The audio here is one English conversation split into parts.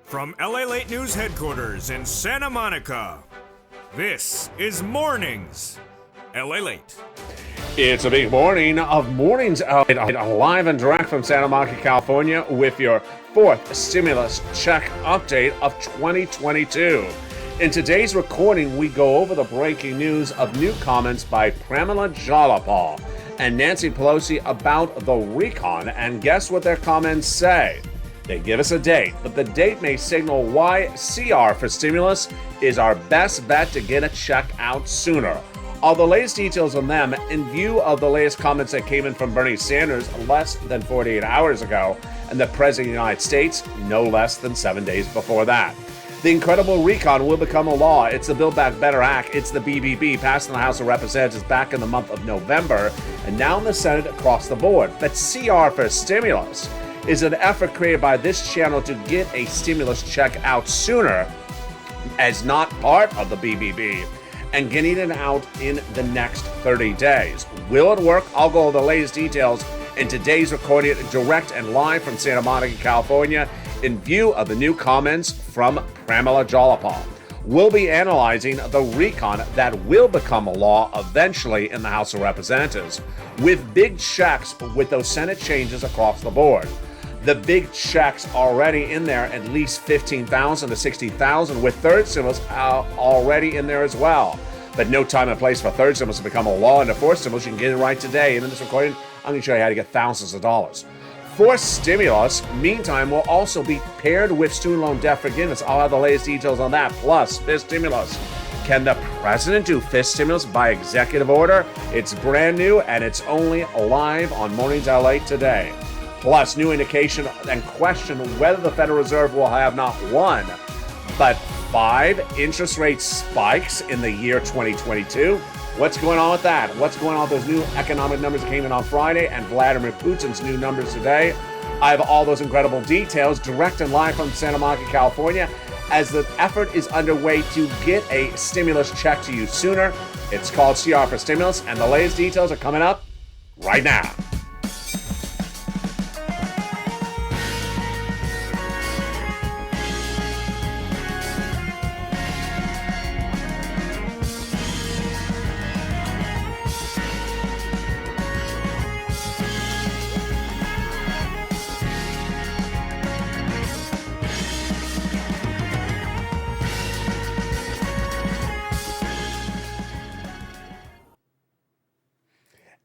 From LALATE News headquarters in Santa Monica, this is Mornings LALATE. It's a big morning of Mornings LALATE, live and direct from Santa Monica, California, with your fourth stimulus check update of 2022. In today's recording, we go over the breaking news of new comments by Pramila Jayapal and Nancy Pelosi about the recon, and guess what their comments say? They give us a date, but the date may signal why CR for stimulus is our best bet to get a check out sooner. All the latest details on them in view of the latest comments that came in from Bernie Sanders less than 48 hours ago and the President of the United States no less than 7 days before that. The incredible recon will become a law. It's the Build Back Better Act. It's the BBB passed in the House of Representatives back in the month of November and now in the Senate across the board. But CR for stimulus is an effort created by this channel to get a stimulus check out sooner as not part of the BBB and getting it out in the next 30 days. Will it work? I'll go over the latest details in today's recording direct and live from Santa Monica, California in view of the new comments from Pramila Jayapal. We'll be analyzing the recon that will become a law eventually in the House of Representatives with big checks with those Senate changes across the board. The big checks already in there, at least 15,000 to 60,000, with third stimulus already in there as well. But no time and place for third stimulus to become a law, and the fourth stimulus, you can get it right today. And in this recording, I'm going to show you how to get thousands of dollars. Fourth stimulus, meantime, will also be paired with student loan debt forgiveness. I'll have the latest details on that. Plus, fifth stimulus. Can the president do fifth stimulus by executive order? It's brand new, and it's only live on Mornings LALATE today. Plus, new indication and question whether the Federal Reserve will have not one, but 5 interest rate spikes in the year 2022. What's going on with that? What's going on with those new economic numbers that came in on Friday and Vladimir Putin's new numbers today? I have all those incredible details direct and live from Santa Monica, California, as the effort is underway to get a stimulus check to you sooner. It's called CR for stimulus, and the latest details are coming up right now.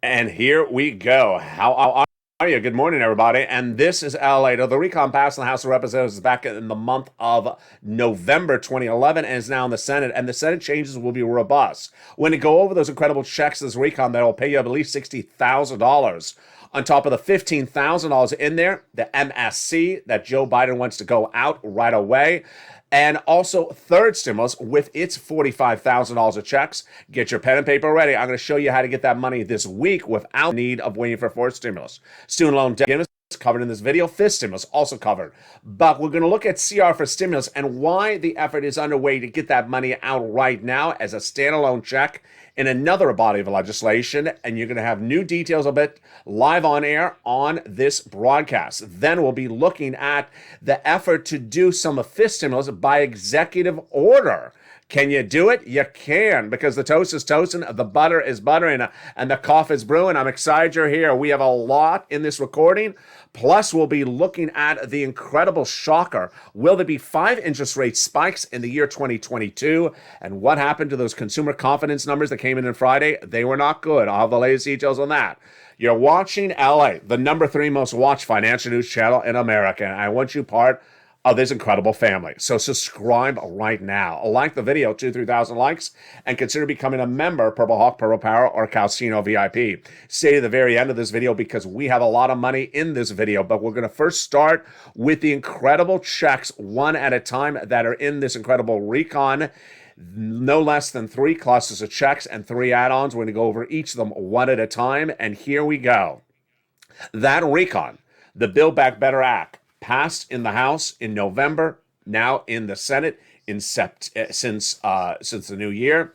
And here we go. How are you? Good morning, everybody. And this is LALATE. The recon passed in the House of Representatives back in the month of November 2011 and is now in the Senate. And the Senate changes will be robust. When you go over those incredible checks, this recon that will pay you at least $60,000 on top of the $15,000 in there, the MSC that Joe Biden wants to go out right away. And also third stimulus with its $45,000 of checks. Get your pen and paper ready. I'm going to show you how to get that money this week without need of waiting for fourth stimulus. Student loan debt forgiveness covered in this video. Fifth stimulus also covered. But we're going to look at CR for stimulus and why the effort is underway to get that money out right now as a standalone check in another body of legislation, and you're going to have new details of it live on air on this broadcast. Then we'll be looking at the effort to do some fifth stimulus by executive order. Can you do it? You can, because the toast is toasting, the butter is buttering, and the coffee is brewing. I'm excited you're here. We have a lot in this recording. Plus, we'll be looking at the incredible shocker. Will there be 5 interest rate spikes in the year 2022? And what happened to those consumer confidence numbers that came in on Friday? They were not good. I'll have the latest details on that. You're watching LA, the number 3 most watched financial news channel in America. And I want you part of this incredible family. So subscribe right now. Like the video, 2,000-3,000 likes, and consider becoming a member, Purple Hawk, Purple Power, or Calcino VIP. Stay to the very end of this video because we have a lot of money in this video, but we're going to first start with the incredible checks one at a time that are in this incredible recon. No less than 3 clusters of checks and 3 add-ons. We're going to go over each of them one at a time, and here we go. That recon, the Build Back Better Act, passed in the House in November, now in the Senate since the new year,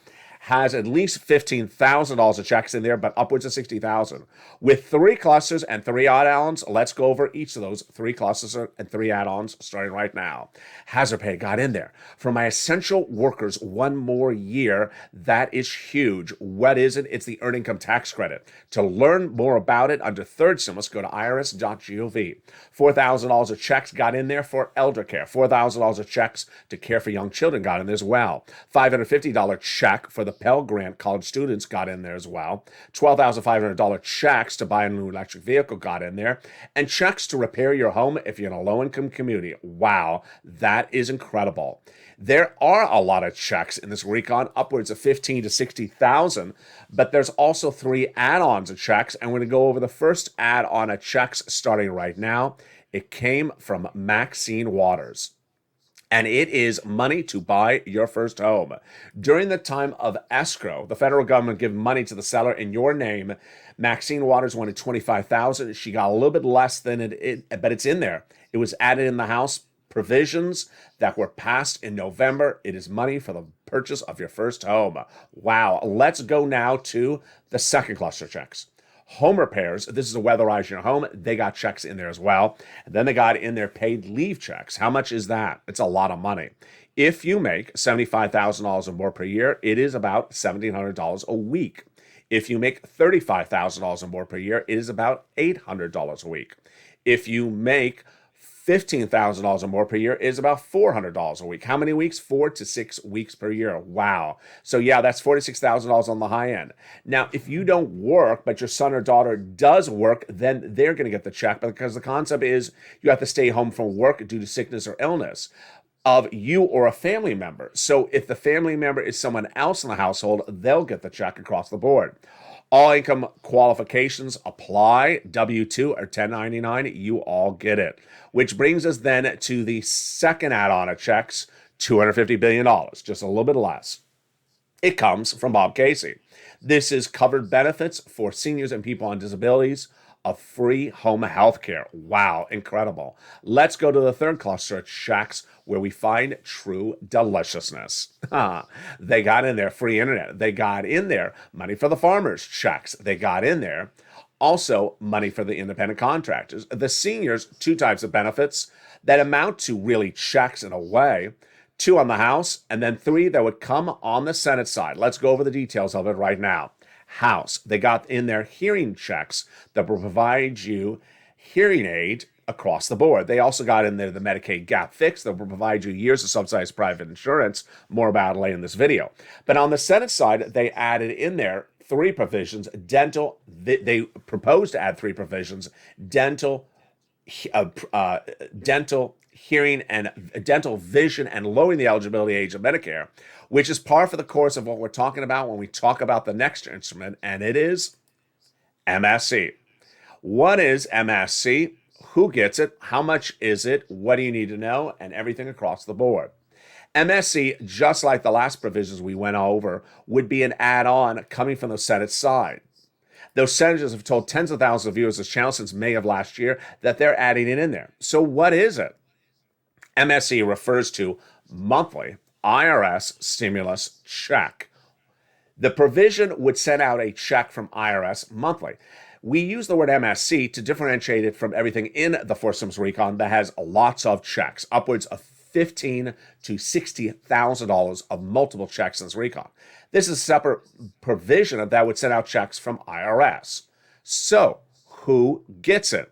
has at least $15,000 of checks in there, but upwards of $60,000. With 3 clusters and 3 add-ons, let's go over each of those 3 clusters and 3 add-ons starting right now. Hazard pay got in there. For my essential workers, 1 more year. That is huge. What is it? It's the earned income tax credit. To learn more about it under third stimulus, go to irs.gov. $4,000 of checks got in there for elder care. $4,000 of checks to care for young children got in there as well. $550 check for the Pell Grant college students got in there as well. $12,500 checks to buy a new electric vehicle got in there. And checks to repair your home if you're in a low-income community. Wow, that is incredible. There are a lot of checks in this recon, upwards of 15 to 60,000, but there's also 3 add-ons of checks, and we're going to go over the first add-on of checks starting right now. It came from Maxine Waters, and it is money to buy your first home. During the time of escrow, the federal government gave money to the seller in your name. Maxine Waters wanted $25,000. She got a little bit less than it, but it's in there. It was added in the House provisions that were passed in November. It is money for the purchase of your first home. Wow. Let's go now to the second cluster checks. Home repairs. This is to weatherize your home. They got checks in there as well. And then they got in their paid leave checks. How much is that? It's a lot of money. If you make $75,000 or more per year, it is about $1,700 a week. If you make $35,000 or more per year, it is about $800 a week. If you make $15,000 or more per year is about $400 a week. How many weeks? 4 to 6 weeks per year. Wow. So yeah, that's $46,000 on the high end. Now, if you don't work, but your son or daughter does work, then they're going to get the check, because the concept is you have to stay home from work due to sickness or illness of you or a family member. So if the family member is someone else in the household, they'll get the check across the board. All income qualifications apply, W-2 or 1099, you all get it. Which brings us then to the second add-on of checks, $250 billion, just a little bit less. It comes from Bob Casey. This is covered benefits for seniors and people on disabilities of free home health care. Wow, incredible. Let's go to the third cluster of checks where we find true deliciousness. They got in there free internet. They got in there money for the farmers checks. They got in there also money for the independent contractors. The seniors, 2 types of benefits that amount to really checks in a way. 2 on the House, and then 3 that would come on the Senate side. Let's go over the details of it right now. House, they got in their hearing checks that will provide you hearing aid across the board. They also got in there the Medicaid gap fix that will provide you years of subsidized private insurance. More about it later in this video. But on the Senate side, they added in there 3 provisions. Dental, they proposed to add 3 provisions. Dental, hearing, and dental vision, and lowering the eligibility age of Medicare, which is par for the course of what we're talking about when we talk about the next instrument, and it is MSC. What is MSC? Who gets it? How much is it? What do you need to know? And everything across the board. MSC, just like the last provisions we went over, would be an add-on coming from the Senate side. Those senators have told tens of thousands of viewers of this channel since May of last year that they're adding it in there. So what is it? MSC refers to monthly IRS stimulus check. The provision would send out a check from IRS monthly. We use the word MSC to differentiate it from everything in the Fourth Stimulus Recon that has lots of checks, upwards of $15,000 to $60,000 of multiple checks in this recon. This is a separate provision that would send out checks from IRS. So, who gets it?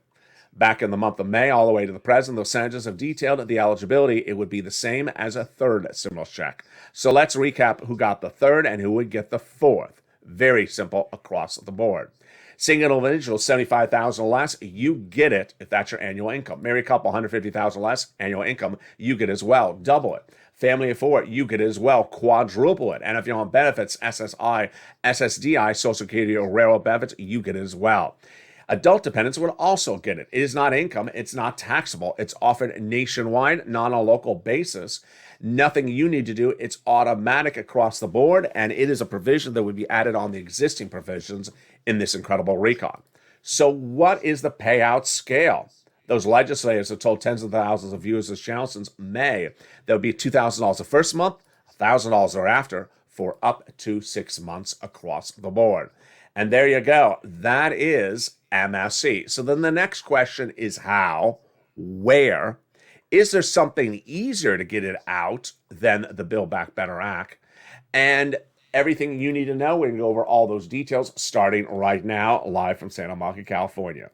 Back in the month of May, all the way to the present, those senators have detailed the eligibility. It would be the same as a third stimulus check. So let's recap who got the third and who would get the fourth. Very simple across the board. Single individual, $75,000 or less, you get it if that's your annual income. Married couple, $150,000 less, annual income, you get as well. Double it. Family of 4, you get it as well. Quadruple it. And if you're on benefits, SSI, SSDI, Social Security, or railroad benefits, you get it as well. Adult dependents would also get it. It is not income. It's not taxable. It's offered nationwide, not on a local basis. Nothing you need to do. It's automatic across the board, and it is a provision that would be added on the existing provisions in this incredible recon. So what is the payout scale? Those legislators have told tens of thousands of viewers of this channel since May. There would be $2,000 the first month, $1,000 thereafter, for up to 6 months across the board. And there you go. That is MSC. So then the next question is how, where. Is there something easier to get it out than the Build Back Better Act? And everything you need to know, we're going to go over all those details starting right now, live from Santa Monica, California.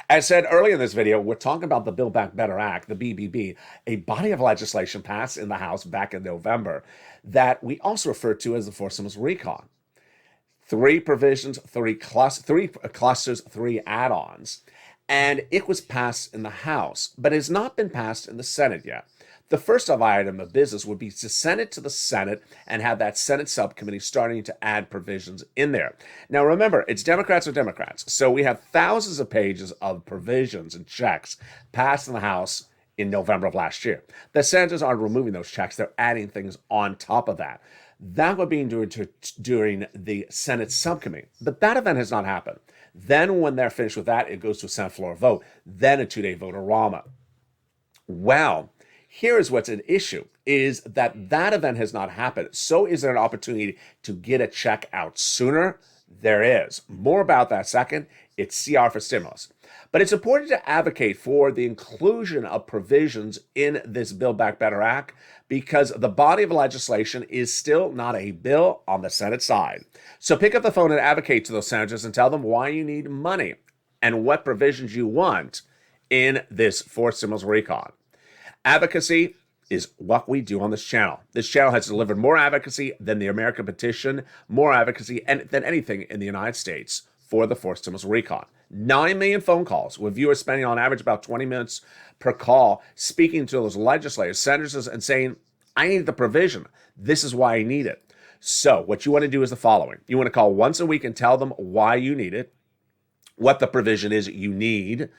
As said earlier in this video, we're talking about the Build Back Better Act, the BBB, a body of legislation passed in the House back in November that we also refer to as the Fourth Stimulus Recon. 3 provisions, 3 clusters, 3 add-ons, and it was passed in the House, but it has not been passed in the Senate yet. The first item of business would be to send it to the Senate and have that Senate subcommittee starting to add provisions in there. Now remember, it's Democrats or Democrats, so we have thousands of pages of provisions and checks passed in the House in November of last year. The senators aren't removing those checks, they're adding things on top of that. That would be during the Senate subcommittee, but that event has not happened. Then when they're finished with that, it goes to a Senate floor vote, then a 2-day vote-a-rama. Well, here is what's an issue, is that event has not happened. So is there an opportunity to get a check out sooner? There is. More about that second. It's CR for stimulus. But it's important to advocate for the inclusion of provisions in this Build Back Better Act because the body of legislation is still not a bill on the Senate side. So pick up the phone and advocate to those senators and tell them why you need money and what provisions you want in this Fourth Stimulus Recon. Advocacy is what we do on this channel. This channel has delivered more advocacy than the American Petition, more advocacy than anything in the United States for the Fourth Stimulus Recon. 9 million phone calls, with viewers spending on average about 20 minutes per call, speaking to those legislators, senators, and saying, I need the provision. This is why I need it. So what you want to do is the following. You want to call once a week and tell them why you need it, what the provision is you need,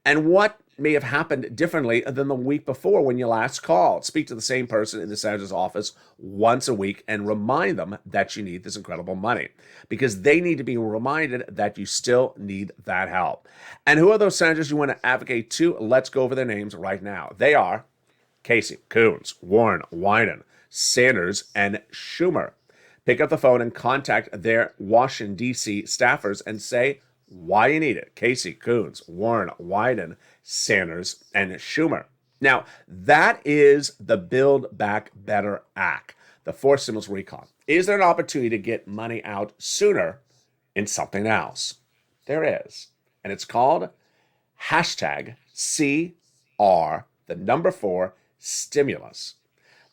and what may have happened differently than the week before when you last called. Speak to the same person in the senator's office once a week and remind them that you need this incredible money because they need to be reminded that you still need that help. And who are those senators you want to advocate to? Let's go over their names right now. They are Casey, Coons, Warren, Wyden, Sanders, and Schumer. Pick up the phone and contact their Washington, D.C. staffers and say why you need it. Casey, Coons, Warren, Wyden, Sanders, and Schumer. Now, that is the Build Back Better Act, the Fourth Stimulus Recon. Is there an opportunity to get money out sooner in something else? There is. And it's called hashtag CR, the number 4, stimulus.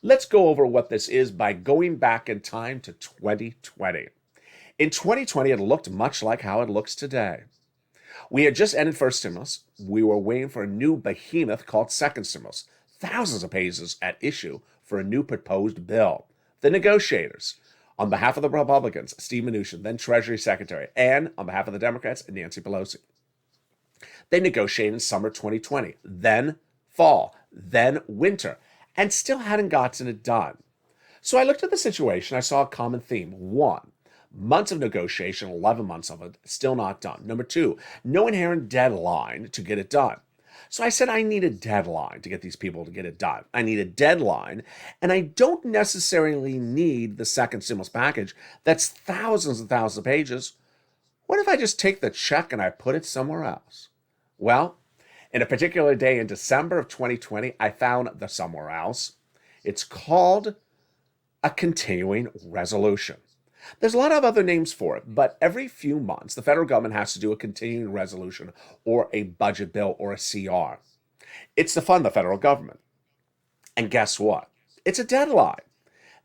Let's go over what this is by going back in time to 2020. In 2020, it looked much like how it looks today. We had just ended first stimulus. We were waiting for a new behemoth called second stimulus. Thousands of pages at issue for a new proposed bill. The negotiators, on behalf of the Republicans, Steve Mnuchin, then Treasury Secretary, and on behalf of the Democrats, Nancy Pelosi. They negotiated in summer 2020, then fall, then winter, and still hadn't gotten it done. So I looked at the situation. I saw a common theme. 1, months of negotiation, 11 months of it, still not done. Number 2, no inherent deadline to get it done. So I said I need a deadline to get these people to get it done. I need a deadline, and I don't necessarily need the second stimulus package that's thousands and thousands of pages. What if I just take the check and I put it somewhere else? Well, in a particular day in December of 2020, I found the somewhere else. It's called a continuing resolution. There's a lot of other names for it, but every few months, the federal government has to do a continuing resolution or a budget bill or a CR. It's to fund the federal government. And guess what? It's a deadline.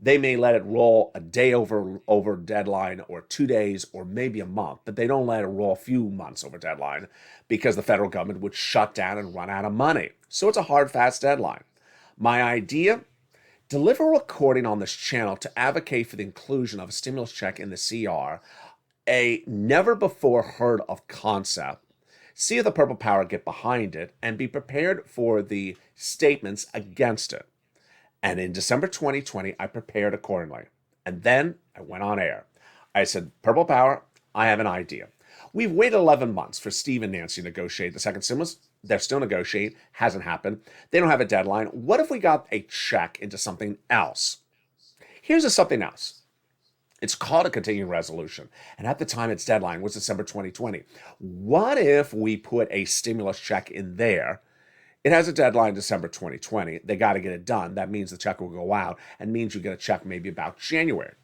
They may let it roll a day over deadline or 2 days or maybe a month, but they don't let it roll a few months over deadline because the federal government would shut down and run out of money. So it's a hard, fast deadline. My idea? Deliver a recording on this channel to advocate for the inclusion of a stimulus check in the CR, a never before heard of concept. See if the Purple Power get behind it and be prepared for the statements against it. And in December 2020, I prepared accordingly. And then I went on air. I said, Purple Power, I have an idea. We've waited 11 months for Steve and Nancy to negotiate the second stimulus. They're still negotiating. Hasn't happened. They don't have a deadline. What if we got a check into something else? Here's something else. It's called a continuing resolution, and at the time its deadline was December 2020. What if we put a stimulus check in there? It has a deadline December 2020. They got to get it done. That means the check will go out and means you get a check maybe about January.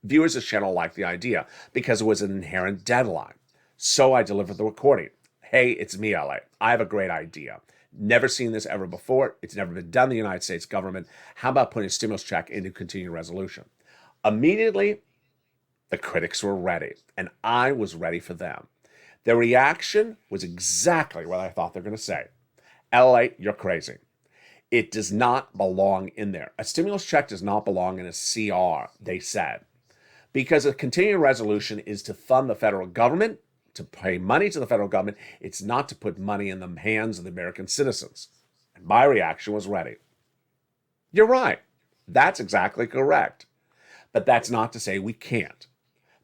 Viewers of the channel like the idea because it was an inherent deadline. So I delivered the recording. Hey, it's me, LA. I have a great idea. Never seen this ever before. It's never been done in the United States government. How about putting a stimulus check into continuing resolution? Immediately, the critics were ready, and I was ready for them. Their reaction was exactly what I thought they were going to say. LA, you're crazy. It does not belong in there. A stimulus check does not belong in a CR, they said. Because a continuing resolution is to fund the federal government, to pay money to the federal government. It's not to put money in the hands of the American citizens. And my reaction was ready. You're right. That's exactly correct. But that's not to say we can't.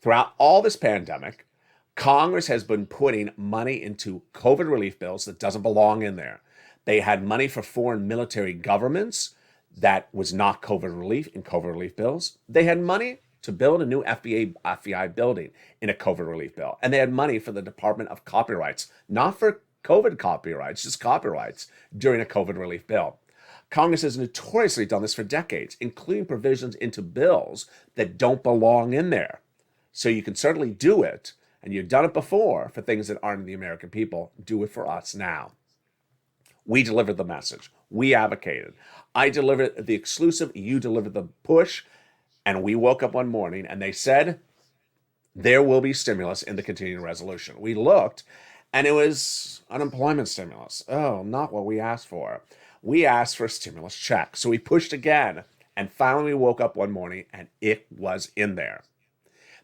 Throughout all this pandemic, Congress has been putting money into COVID relief bills that doesn't belong in there. They had money for foreign military governments that was not COVID relief in COVID relief bills. They had money to build a new FBI building in a COVID relief bill. And they had money for the Department of Copyrights, not for COVID copyrights, just copyrights during a COVID relief bill. Congress has notoriously done this for decades, including provisions into bills that don't belong in there. So you can certainly do it, and you've done it before for things that aren't the American people. Do it for us now. We delivered the message. We advocated. I delivered the exclusive. You delivered the push. And we woke up one morning and they said, there will be stimulus in the continuing resolution. We looked and it was unemployment stimulus. Oh, not what we asked for. We asked for a stimulus check. So we pushed again. And finally we woke up one morning and it was in there.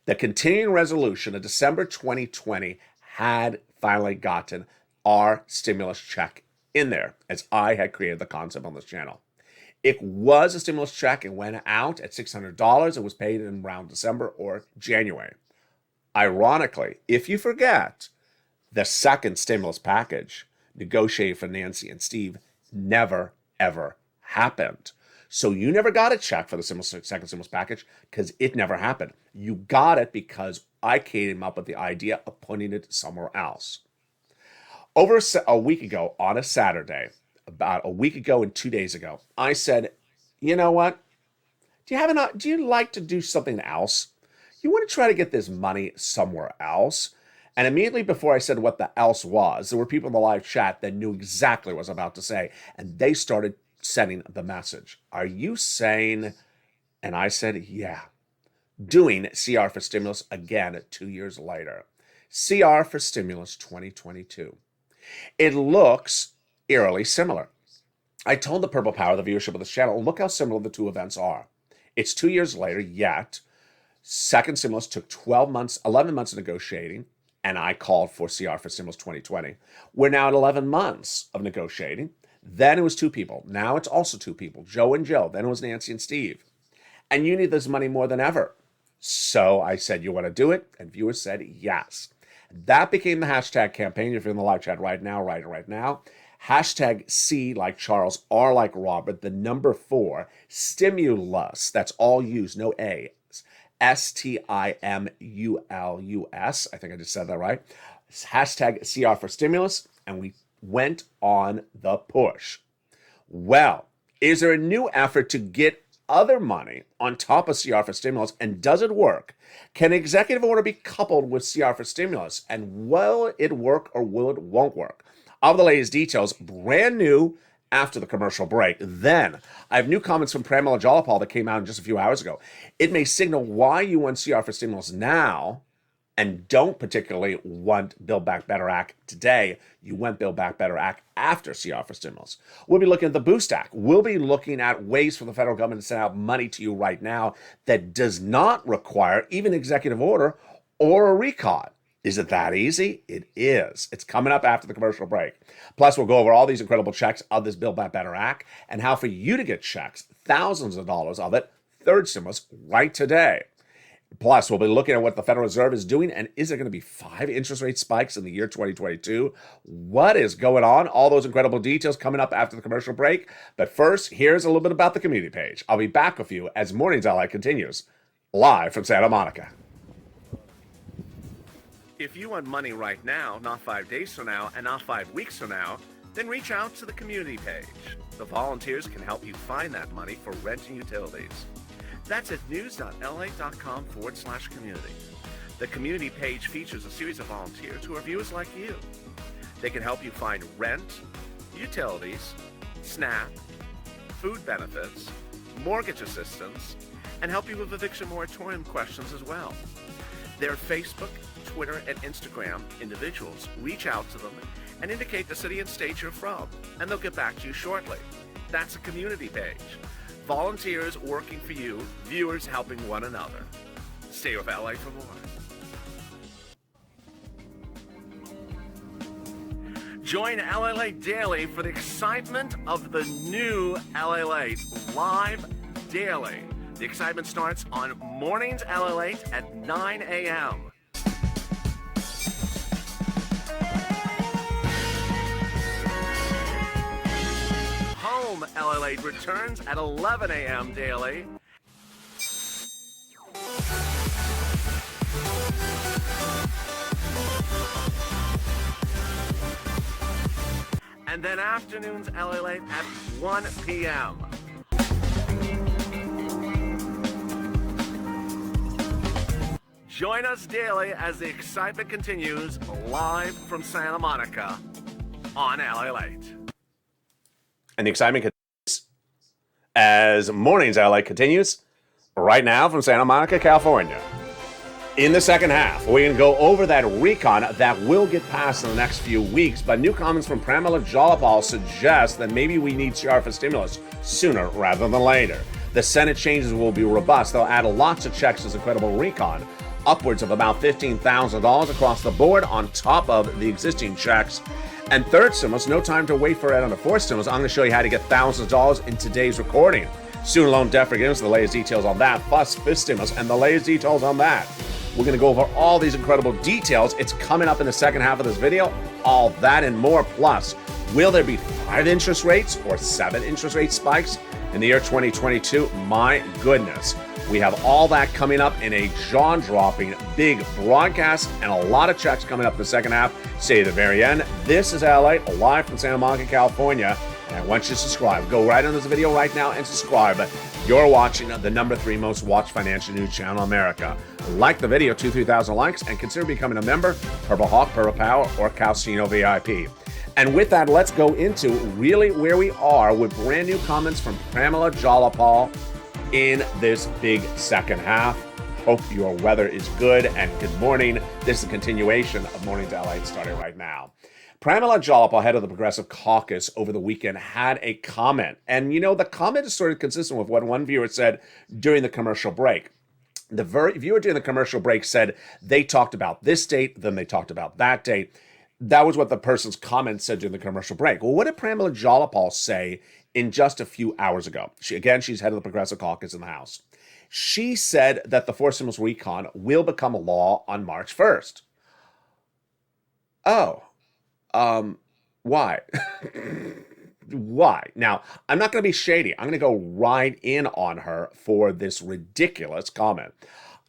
The continuing resolution of December 2020 had finally gotten our stimulus check in there, as I had created the concept on this channel. It was a stimulus check. It went out at $600. It was paid in around December or January. Ironically, if you forget, the second stimulus package negotiated for Nancy and Steve never, ever happened. So you never got a check for the second stimulus package because it never happened. You got it because I came up with the idea of putting it somewhere else. Over a week ago on a Saturday, about a week ago and 2 days ago, I said, you know what? Do you like to do something else? You want to try to get this money somewhere else? And immediately before I said what the else was, there were people in the live chat that knew exactly what I was about to say. And they started sending the message. Are you saying? And I said, yeah. Doing CR for stimulus again 2 years later. CR for stimulus 2022. It looks eerily similar. I told the Purple Power, the viewership of this channel, look how similar the two events are. It's 2 years later, yet second stimulus took 11 months of negotiating, and I called for CR for stimulus 2020. We're now at 11 months of negotiating. Then it was two people. Now it's also two people, Joe and Joe. Then it was Nancy and Steve. And you need this money more than ever. So I said, you want to do it? And viewers said yes. That became the hashtag campaign. If you're in the live chat right now, write it right now. Hashtag C like Charles, R like Robert, the number 4, stimulus. That's all used, no A. STIMULUS. I think I just said that right. Hashtag CR for stimulus. And we went on the push. Well, is there a new effort to get other money on top of CR for stimulus, and does it work? Can executive order be coupled with CR for stimulus, and will it work or won't work? All the latest details, brand new after the commercial break. Then I have new comments from Pramila Jalapal that came out just a few hours ago. It may signal why you want CR for stimulus now and don't particularly want Build Back Better Act today. You want Build Back Better Act after CR for stimulus. We'll be looking at the Boost Act. We'll be looking at ways for the federal government to send out money to you right now that does not require even executive order or a recall. Is it that easy? It is. It's coming up after the commercial break. Plus, we'll go over all these incredible checks of this Build Back Better Act and how for you to get checks, thousands of dollars of it, third stimulus, right today. Plus, we'll be looking at what the Federal Reserve is doing, and is there going to be 5 interest rate spikes in the year 2022? What is going on? All those incredible details coming up after the commercial break. But first, here's a little bit about the community page. I'll be back with you as Mornings LA continues, live from Santa Monica. If you want money right now, not 5 days from now, and not 5 weeks from now, then reach out to the community page. The volunteers can help you find that money for rent and utilities. That's at news.la.com/community. The community page features a series of volunteers who are viewers like you. They can help you find rent, utilities, SNAP, food benefits, mortgage assistance, and help you with eviction moratorium questions as well. Their Facebook, Twitter, and Instagram individuals reach out to them and indicate the city and state you're from, and they'll get back to you shortly. That's a community page. Volunteers working for you, viewers helping one another. Stay with LA for more. Join LALATE daily for the excitement of the new LALATE live daily. The excitement starts on Mornings LALATE at 9 a.m. Home LALATE returns at 11 a.m. daily. And then afternoons LALATE at 1 p.m. Join us daily as the excitement continues live from Santa Monica on LALATE. And the excitement continues as Mornings LA continues right now from Santa Monica, California. In the second half, we're going to go over that recon that will get passed in the next few weeks, but new comments from Pramila Jayapal suggest that maybe we need CR for stimulus sooner rather than later. The Senate changes will be robust. They'll add lots of checks to this incredible recon, upwards of about $15,000 across the board on top of the existing checks. And third stimulus, no time to wait for it on the fourth stimulus. I'm going to show you how to get thousands of dollars in today's recording. Student loan debt forgiveness, the latest details on that, plus fifth stimulus, and the latest details on that. We're going to go over all these incredible details. It's coming up in the second half of this video. All that and more. Plus, will there be 5 interest rates or 7 interest rate spikes in the year 2022? My goodness. We have all that coming up in a jaw-dropping big broadcast and a lot of checks coming up in the second half. Stay to the very end. This is LALATE, live from Santa Monica, California. And I want you to subscribe. Go right under this video right now and subscribe. You're watching the number 3 most watched financial news channel in America. Like the video, 2,000-3,000 likes, and consider becoming a member, Purple Hawk, Purple Power, or Calcino VIP. And with that, let's go into really where we are with brand new comments from Pramila Jayapal in this big second half. Hope your weather is good, and good morning. This is a continuation of Mornings LA starting right now. Pramila Jayapal, head of the Progressive Caucus, over the weekend had a comment. And, you know, the comment is sort of consistent with what one viewer said during the commercial break. The viewer during the commercial break said they talked about this date, then they talked about that date. That was what the person's comment said during the commercial break. Well, what did Pramila Jayapal say in just a few hours ago? She's head of the Progressive Caucus in the House. She said that the 4 stimulus recon will become a law on March 1st. Oh. Why? Why? Now, I'm not going to be shady. I'm going to go right in on her for this ridiculous comment.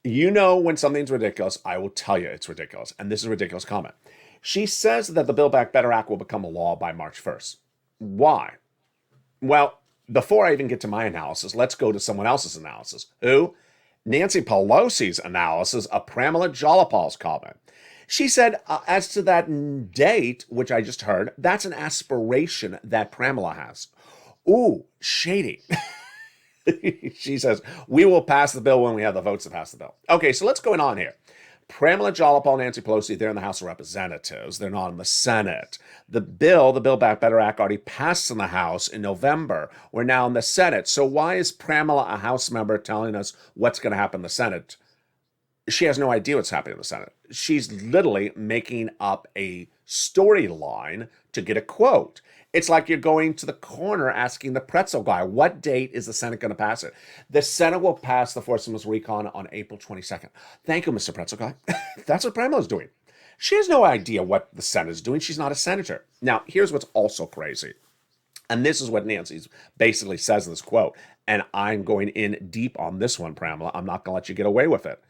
You know, when something's ridiculous, I will tell you it's ridiculous. And this is a ridiculous comment. She says that the Build Back Better Act will become a law by March 1st. Why? Well, before I even get to my analysis, let's go to someone else's analysis. Who? Nancy Pelosi's analysis of Pramila Jayapal's comment. She said, as to that date, which I just heard, that's an aspiration that Pramila has. Ooh, shady. She says, we will pass the bill when we have the votes to pass the bill. Okay, so let's go on here. Pramila Jayapal and Nancy Pelosi, they're in the House of Representatives. They're not in the Senate. The Build Back Better Act, already passed in the House in November. We're now in the Senate. So why is Pramila, a House member, telling us what's going to happen in the Senate? She has no idea what's happening in the Senate. She's literally making up a storyline to get a quote. It's like you're going to the corner asking the pretzel guy, what date is the Senate going to pass it? The Senate will pass the fourth stimulus recon on April 22nd. Thank you, Mr. Pretzel Guy. That's what Pramela's doing. She has no idea what the Senate is doing. She's not a senator. Now, here's what's also crazy. And this is what Nancy basically says in this quote. And I'm going in deep on this one, Pramela. I'm not going to let you get away with it.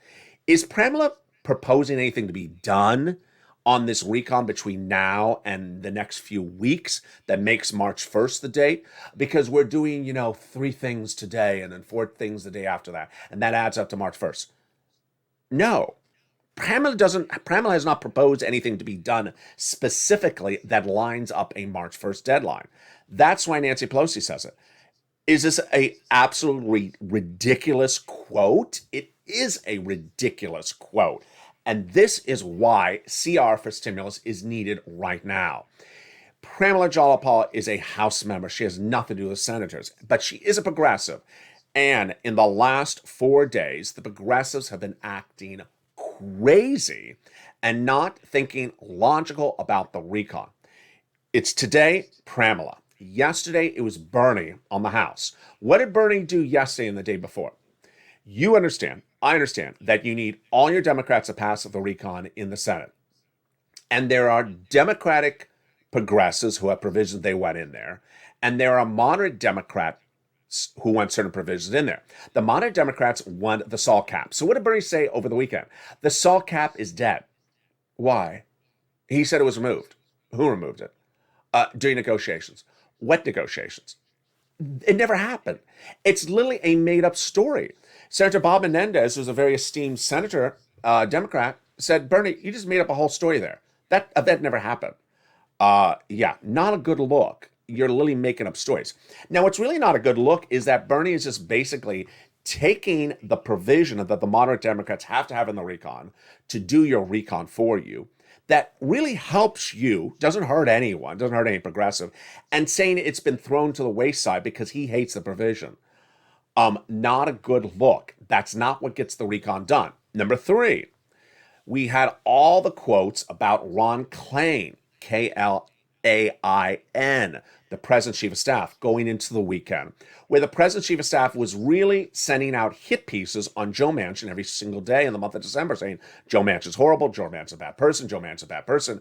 Is Pramela proposing anything to be done on this recon between now and the next few weeks that makes March 1st the date? Because we're doing, 3 things today and then 4 things the day after that. And that adds up to March 1st. No. Pramela has not proposed anything to be done specifically that lines up a March 1st deadline. That's why Nancy Pelosi says it. Is this a absolutely ridiculous quote? It is a ridiculous quote. And this is why CR for stimulus is needed right now. Pramila Jayapal is a House member. She has nothing to do with senators, but she is a progressive. And in the last 4 days, the progressives have been acting crazy and not thinking logical about the recon. It's today, Pramila. Yesterday, it was Bernie on the House. What did Bernie do yesterday and the day before? You understand, I understand that you need all your Democrats to pass the recon in the Senate. And there are Democratic progressives who have provisions they want in there. And there are moderate Democrats who want certain provisions in there. The moderate Democrats want the SALT cap. So what did Bernie say over the weekend? The SALT cap is dead. Why? He said it was removed. Who removed it? During negotiations. What negotiations? It never happened. It's literally a made-up story. Senator Bob Menendez, who's a very esteemed senator, Democrat, said, Bernie, you just made up a whole story there. That event never happened. Yeah, not a good look. You're literally making up stories. Now, what's really not a good look is that Bernie is just basically taking the provision that the moderate Democrats have to have in the recon to do your recon for you. That really helps you, doesn't hurt anyone, doesn't hurt any progressive, and saying it's been thrown to the wayside because he hates the provision. Not a good look. That's not what gets the recon done. Number 3, we had all the quotes about Ron Klain, Klain, the President's Chief of Staff, going into the weekend, where the President's Chief of Staff was really sending out hit pieces on Joe Manchin every single day in the month of December, saying Joe Manchin's horrible, Joe Manchin's a bad person, Joe Manchin's a bad person,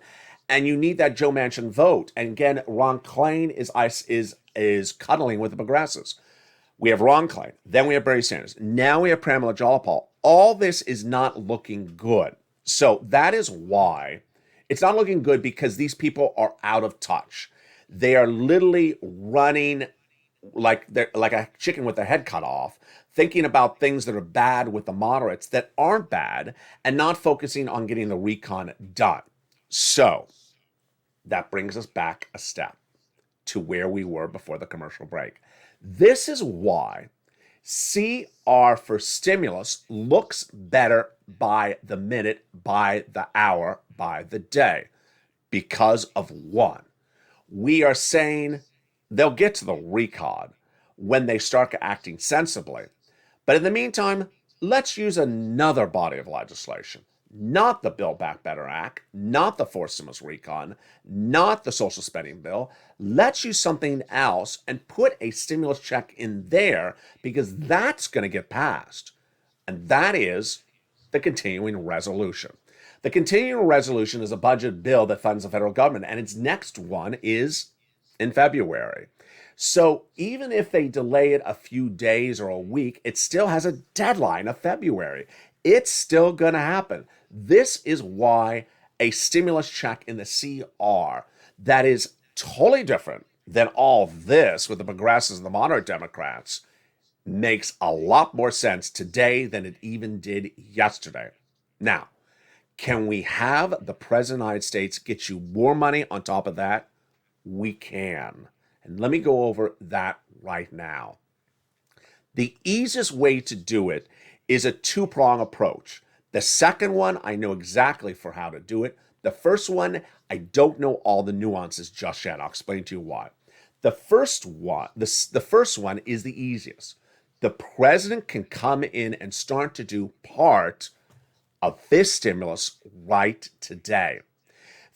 and you need that Joe Manchin vote. And again, Ron Klain is cuddling with the progressives. We have Ron Klain, then we have Bernie Sanders, now we have Pramila Jayapal. All this is not looking good. So that is why it's not looking good, because these people are out of touch. They are literally running like they're like a chicken with their head cut off, thinking about things that are bad with the moderates that aren't bad, and not focusing on getting the recon done. So that brings us back a step to where we were before the commercial break. This is why CR for stimulus looks better by the minute, by the hour, by the day, because of one. We are saying they'll get to the recon when they start acting sensibly. But in the meantime, let's use another body of legislation. Not the Build Back Better Act, not the Fourth Stimulus Recon, not the social spending bill. Let's use something else and put a stimulus check in there, because that's going to get passed. And that is the continuing resolution. The continuing resolution is a budget bill that funds the federal government, and its next one is in February. So even if they delay it a few days or a week, it still has a deadline of February. It's still going to happen. This is why a stimulus check in the CR that is totally different than all this with the progressives and the moderate Democrats makes a lot more sense today than it even did yesterday. Now, can we have the President of the United States get you more money on top of that? We can. And let me go over that right now. The easiest way to do it is a two-prong approach. The second one, I know exactly for how to do it. The first one, I don't know all the nuances just yet. I'll explain to you why. The first one is the easiest. The president can come in and start to do part of this stimulus right today.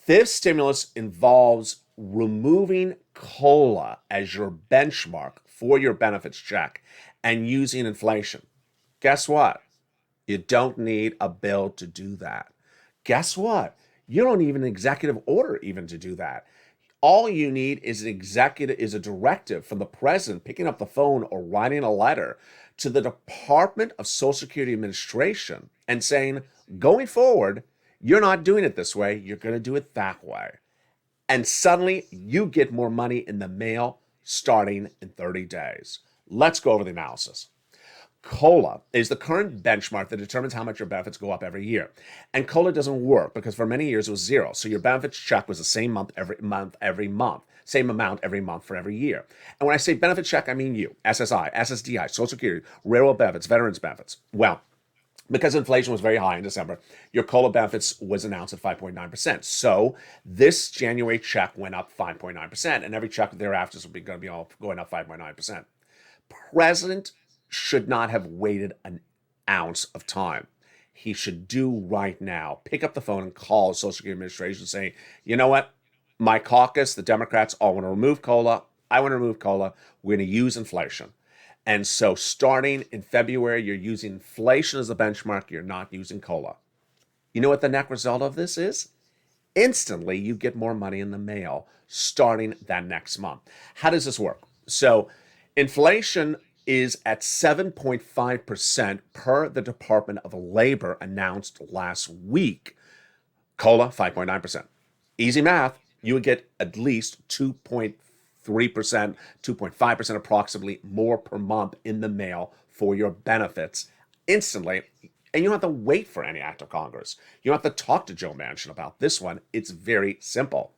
This stimulus involves removing COLA as your benchmark for your benefits check and using inflation. Guess what? You don't need a bill to do that. Guess what? You don't need an executive order even to do that. All you need is a directive from the president picking up the phone or writing a letter to the Department of Social Security Administration and saying, going forward, you're not doing it this way, you're going to do it that way. And suddenly you get more money in the mail starting in 30 days. Let's go over the analysis. COLA is the current benchmark that determines how much your benefits go up every year. And COLA doesn't work because for many years it was zero. So your benefits check was the same month every month, same amount every month for every year. And when I say benefit check, I mean you, SSI, SSDI, Social Security, railroad benefits, veterans benefits. Well, because inflation was very high in December, your COLA benefits was announced at 5.9%. So this January check went up 5.9%, and every check thereafter is going to be all going up 5.9%. President should not have waited an ounce of time. He should do right now. Pick up the phone and call the Social Security Administration saying, you know what? My caucus, the Democrats, all want to remove COLA. I want to remove COLA. We're going to use inflation. And so starting in February, you're using inflation as a benchmark. You're not using COLA. You know what the net result of this is? Instantly, you get more money in the mail starting that next month. How does this work? So inflation is at 7.5% per the Department of Labor announced last week. COLA, 5.9%. Easy math. You would get at least 2.3%, 2.5% approximately more per month in the mail for your benefits instantly. And you don't have to wait for any act of Congress. You don't have to talk to Joe Manchin about this one. It's very simple.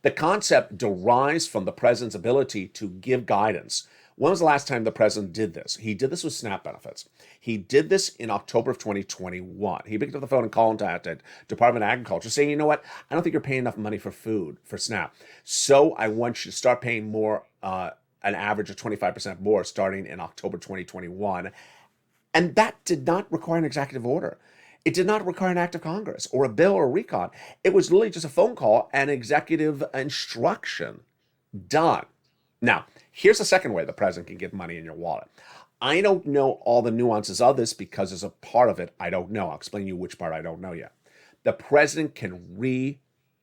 The concept derives from the president's ability to give guidance. When was the last time the president did this? He did this with SNAP benefits. He did this in October of 2021. He picked up the phone and called to Department of Agriculture saying, you know what? I don't think you're paying enough money for food, for SNAP. So I want you to start paying more, an average of 25% more starting in October 2021. And that did not require an executive order. It did not require an act of Congress or a bill or a recon. It was literally just a phone call and executive instruction. Done. Now, here's the second way the president can get money in your wallet. I don't know all the nuances of this because there's a part of it I don't know. I'll explain to you which part I don't know yet. The president can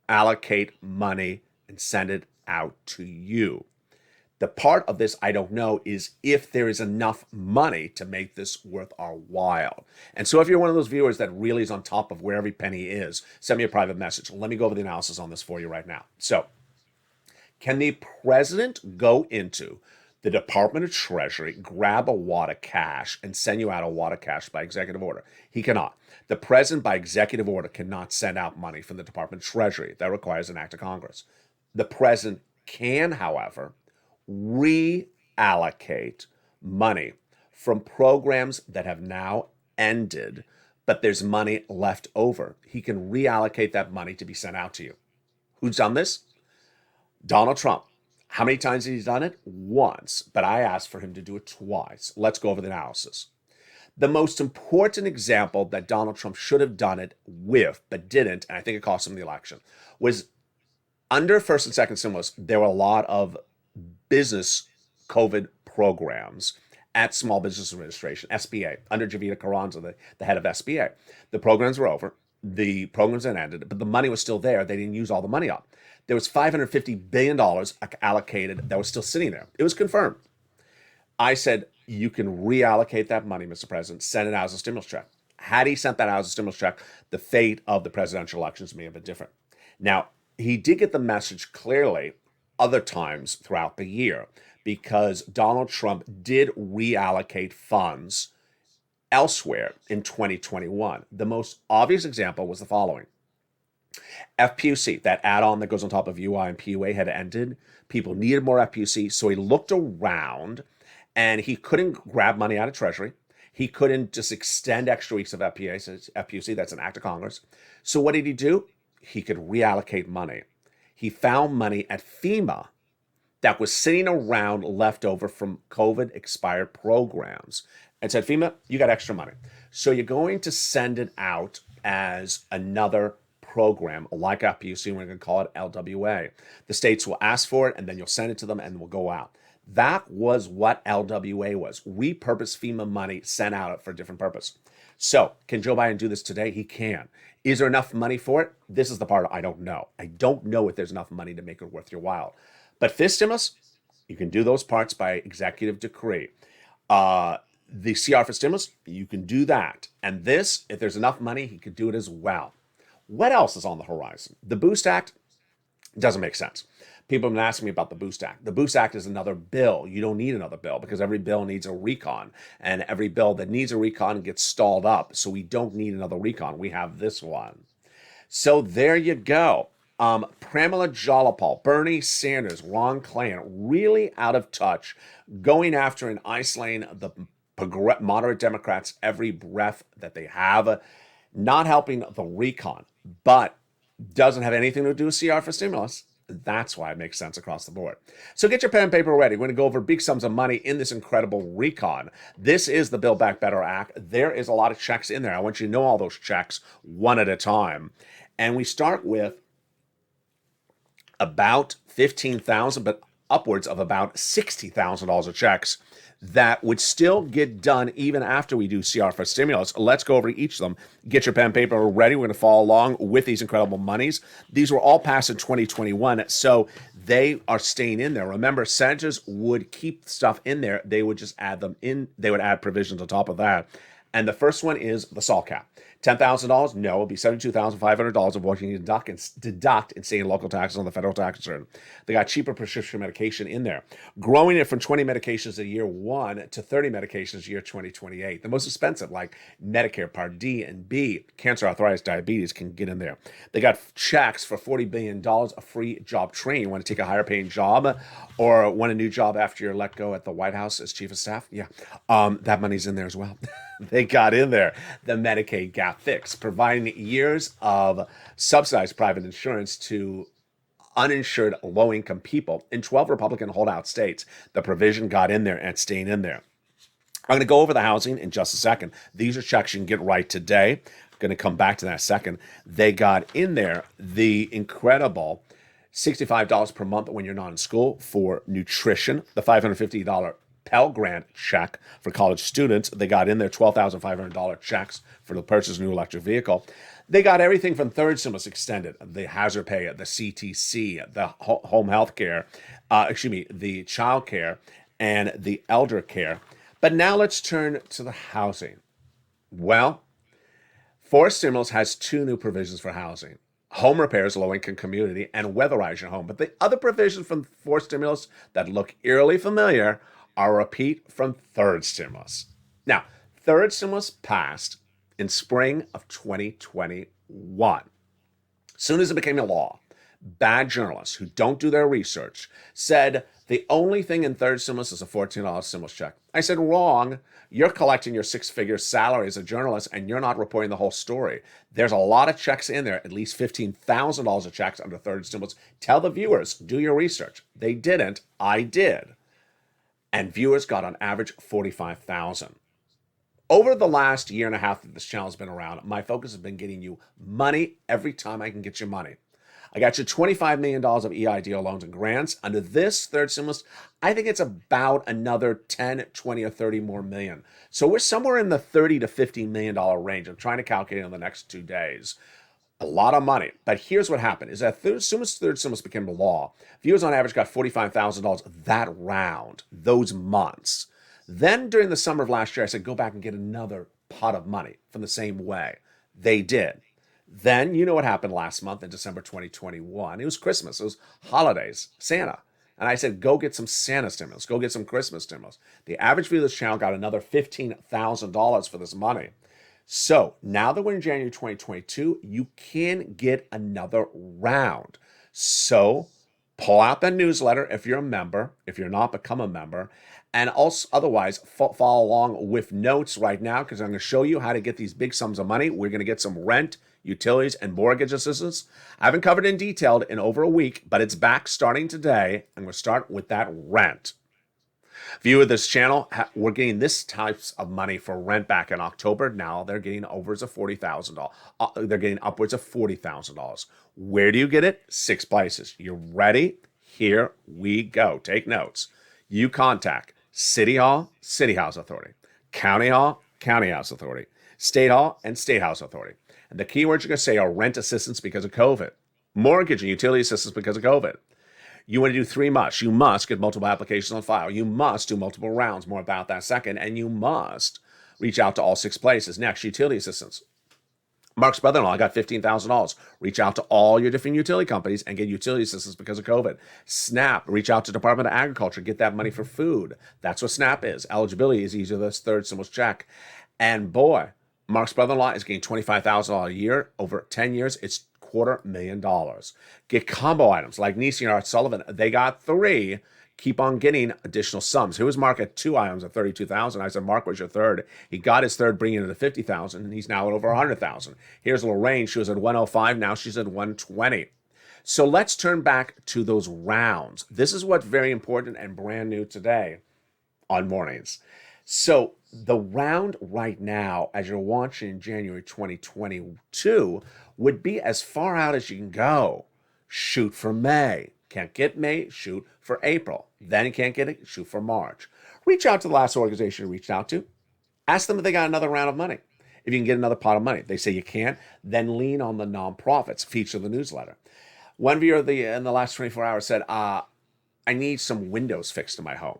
reallocate money and send it out to you. The part of this I don't know is if there is enough money to make this worth our while. And so if you're one of those viewers that really is on top of where every penny is, send me a private message. Let me go over the analysis on this for you right now. So, can the president go into the Department of Treasury, grab a wad of cash, and send you out a wad of cash by executive order? He cannot. The president, by executive order, cannot send out money from the Department of Treasury. That requires an act of Congress. The president can, however, reallocate money from programs that have now ended, but there's money left over. He can reallocate that money to be sent out to you. Who's done this? Donald Trump. How many times has he done it? Once, but I asked for him to do it twice. Let's go over the analysis. The most important example that Donald Trump should have done it with, but didn't, and I think it cost him the election, was under first and second stimulus, there were a lot of business COVID programs at Small Business Administration, SBA, under Javita Carranza, the head of SBA. The programs were over. The programs had ended, but the money was still there. They didn't use all the money up. There was $550 billion allocated that was still sitting there. It was confirmed. I said, you can reallocate that money, Mr. President, send it out as a stimulus check. Had he sent that out as a stimulus check, the fate of the presidential elections may have been different. Now, he did get the message clearly other times throughout the year because Donald Trump did reallocate funds elsewhere in 2021. The most obvious example was the following. FPUC, that add-on that goes on top of UI and PUA, had ended. People needed more FPUC, so he looked around and he couldn't grab money out of Treasury. He couldn't just extend extra weeks of FPUC, that's an act of Congress. So what did he do? He could reallocate money. He found money at FEMA that was sitting around left over from COVID expired programs and said, FEMA, you got extra money. So you're going to send it out as another program like UPUC. We're going to call it LWA. The states will ask for it, and then you'll send it to them, and it will go out. That was what LWA was. Repurposed FEMA money sent out for a different purpose. So can Joe Biden do this today? He can. Is there enough money for it? This is the part I don't know. I don't know if there's enough money to make it worth your while. But this stimulus, you can do those parts by executive decree. The CR for stimulus, you can do that. And this, if there's enough money, he could do it as well. What else is on the horizon? The Boost Act doesn't make sense. People have been asking me about the Boost Act. The Boost Act is another bill. You don't need another bill because every bill needs a recon. And every bill that needs a recon gets stalled up. So we don't need another recon. We have this one. So there you go. Pramila Jayapal, Bernie Sanders, Ron Klain, really out of touch, going after and isolating the moderate Democrats every breath that they have, not helping the recon, but doesn't have anything to do with CR for stimulus. That's why it makes sense across the board. So get your pen and paper ready. We're going to go over big sums of money in this incredible recon. This is the Build Back Better Act. There is a lot of checks in there. I want you to know all those checks one at a time. And we start with about $15,000, but upwards of about $60,000 of checks that would still get done even after we do CR for stimulus. Let's go over each of them. Get your pen and paper ready. We're going to follow along with these incredible monies. These were all passed in 2021, so they are staying in there. Remember, senators would keep stuff in there. They would just add them in. They would add provisions on top of that. And the first one is the SALT cap. $10,000? No, it'll be $72,500 of what you need to deduct in state and local taxes on the federal tax return. They got cheaper prescription medication in there, growing it from 20 medications a year one to 30 medications a year 2028. The most expensive, like Medicare Part D and B, cancer, arthritis, diabetes, can get in there. They got checks for $40 billion of free job training. You want to take a higher paying job or want a new job after you're let go at the White House as chief of staff? Yeah, that money's in there as well. They got in there the Medicaid gap fix, providing years of subsidized private insurance to uninsured low-income people in 12 Republican holdout states. The provision got in there and staying in there. I'm going to go over the housing in just a second. These are checks you can get right today. I'm going to come back to that in a second. They got in there the incredible $65 per month when you're not in school for nutrition, the $550 Pell Grant check for college students. They got in there $12,500 checks for the purchase of a new electric vehicle. They got everything from third stimulus extended, the hazard pay, the CTC, the home health care, the child care, and the elder care. But now let's turn to the housing. Well, fourth stimulus has two new provisions for housing. Home repairs, low-income community, and weatherize your home. But the other provisions from fourth stimulus that look eerily familiar are a repeat from third stimulus. Now, third stimulus passed in spring of 2021. Soon as it became a law, bad journalists who don't do their research said the only thing in third stimulus is a $14 stimulus check. I said, wrong. You're collecting your six-figure salary as a journalist, and you're not reporting the whole story. There's a lot of checks in there, at least $15,000 of checks under third stimulus. Tell the viewers, do your research. They didn't. I did. And viewers got on average 45,000. Over the last year and a half that this channel has been around, my focus has been getting you money every time I can get you money. I got you $25 million of EIDL loans and grants. Under this third stimulus, I think it's about another 10, 20, or 30 more million. So we're somewhere in the $30 to $50 million range. I'm trying to calculate in the next 2 days. A lot of money. But here's what happened, is that as soon as third stimulus became the law, viewers on average got $45,000 that round, those months. Then during the summer of last year, I said, go back and get another pot of money from the same way. They did. Then, you know what happened last month in December 2021. It was Christmas. It was holidays, Santa. And I said, go get some Santa stimulus. Go get some Christmas stimulus. The average viewer of this channel got another $15,000 for this money. So now that we're in January 2022, you can get another round. So pull out that newsletter if you're a member. If you're not, become a member. And also otherwise follow along with notes right now, because I'm going to show you how to get these big sums of money. We're going to get some rent, utilities, and mortgage assistance. I haven't covered in detail in over a week, but it's back starting today. I'm going to start with that rent. Viewer of this channel, we're getting this types of money for rent back in October. Now they're getting upwards of $40,000. They're getting upwards of $40,000. Where do you get it? 6 places. You ready? Here we go. Take notes. You contact City Hall, City House Authority, County Hall, County House Authority, State Hall, and State House Authority. And the keywords you're going to say are rent assistance because of COVID, mortgage and utility assistance because of COVID. You want to do 3 musts. You must get multiple applications on file. You must do multiple rounds. More about that second. And you must reach out to all 6 places. Next, utility assistance. Mark's brother-in-law got $15,000. Reach out to all your different utility companies and get utility assistance because of COVID. SNAP. Reach out to Department of Agriculture. Get that money for food. That's what SNAP is. Eligibility is easier. This third stimulus check. And boy, Mark's brother-in-law is getting $25,000 a year. Over 10 years, it's $250,000. Get combo items like Nisi and Art Sullivan. They got 3. Keep on getting additional sums. Here was Mark at 2 items at $32,000. I said, Mark was your third. He got his third, bringing it to $50,000, and he's now at over $100,000. Here's Lorraine. She was at 105. Now she's at 120. So let's turn back to those rounds. This is what's very important and brand new today on mornings. So the round right now, as you're watching January 2022, would be as far out as you can go. Shoot for May. Can't get May, shoot for April. Then you can't get it, shoot for March. Reach out to the last organization you reached out to. Ask them if they got another round of money. If you can get another pot of money. If they say you can't, then lean on the nonprofits. Feature the newsletter. One viewer in the last 24 hours said, I need some windows fixed in my home.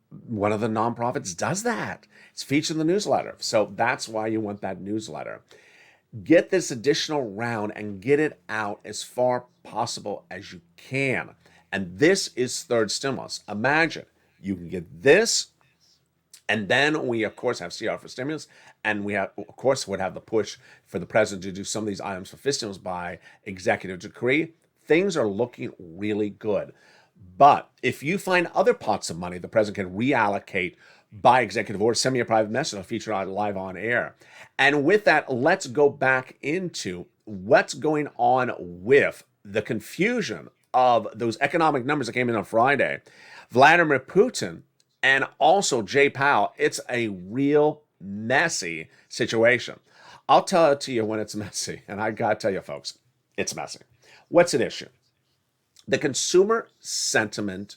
One of the nonprofits does that. It's featured in the newsletter. So that's why you want that newsletter. Get this additional round and get it out as far possible as you can. And this is third stimulus. Imagine you can get this, and then we, of course, have CR for stimulus, and we, have, of course, would have the push for the president to do some of these items for fifth stimulus by executive decree. Things are looking really good. But if you find other pots of money the president can reallocate by executive order, send me a private message. I'll feature it live on air. And with that, let's go back into what's going on with the confusion of those economic numbers that came in on Friday. Vladimir Putin and also Jay Powell. It's a real messy situation. I'll tell it to you when it's messy. And I got to tell you, folks, it's messy. What's at issue? The consumer sentiment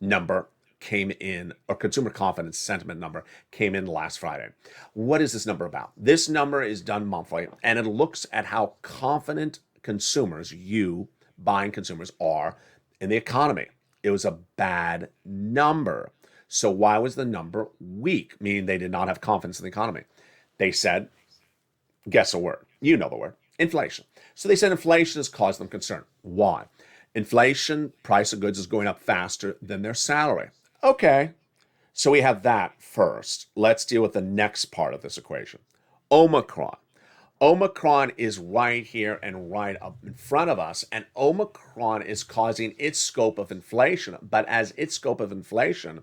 number came in, or consumer confidence sentiment number came in last Friday. What is this number about? This number is done monthly, and it looks at how confident consumers, you buying consumers, are in the economy. It was a bad number. So why was the number weak? Meaning they did not have confidence in the economy. They said, guess a word. You know the word, inflation. So they said inflation has caused them concern. Why? Inflation, price of goods is going up faster than their salary. Okay, so we have that first. Let's deal with the next part of this equation. Omicron. Omicron is right here and right up in front of us, and Omicron is causing its scope of inflation. But as its scope of inflation,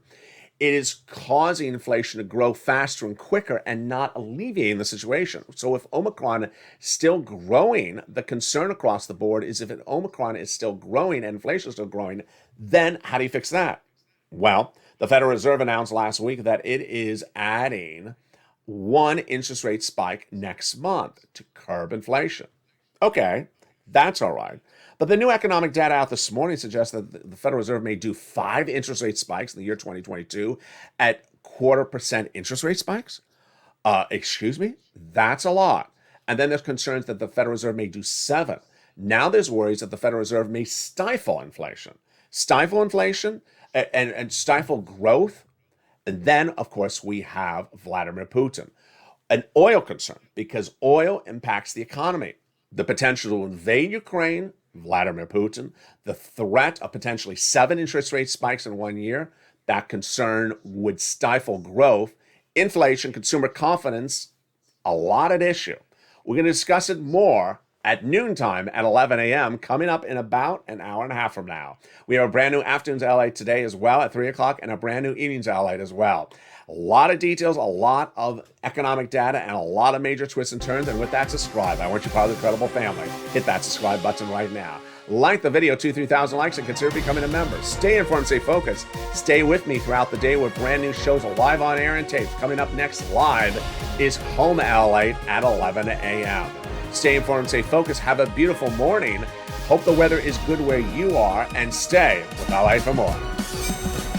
it is causing inflation to grow faster and quicker and not alleviating the situation. So if Omicron is still growing, the concern across the board is if Omicron is still growing and inflation is still growing, then how do you fix that? Well, the Federal Reserve announced last week that it is adding 1 interest rate spike next month to curb inflation. Okay, that's all right. But the new economic data out this morning suggests that the Federal Reserve may do 5 interest rate spikes in the year 2022 at 0.25% interest rate spikes. Excuse me? That's a lot. And then there's concerns that the Federal Reserve may do 7. Now there's worries that the Federal Reserve may stifle inflation. Stifle inflation and stifle growth. And then, of course, we have Vladimir Putin. An oil concern, because oil impacts the economy. The potential to invade Ukraine, Vladimir Putin. The threat of potentially 7 interest rate spikes in 1 year. That concern would stifle growth. Inflation, consumer confidence, a lot at issue. We're going to discuss it more at noontime at 11 a.m. coming up in about an hour and a half from now. We have a brand new Afternoons LA today as well at 3 o'clock and a brand new Evenings LA as well. A lot of details, a lot of economic data, and a lot of major twists and turns. And with that, subscribe. I want you part of the incredible family. Hit that subscribe button right now. Like the video, 2,000-3,000 likes, and consider becoming a member. Stay informed, stay focused. Stay with me throughout the day with brand new shows live on air and tape. Coming up next live is Home LALATE at 11 a.m. Stay informed, stay focused. Have a beautiful morning. Hope the weather is good where you are, and stay with LALATE for more.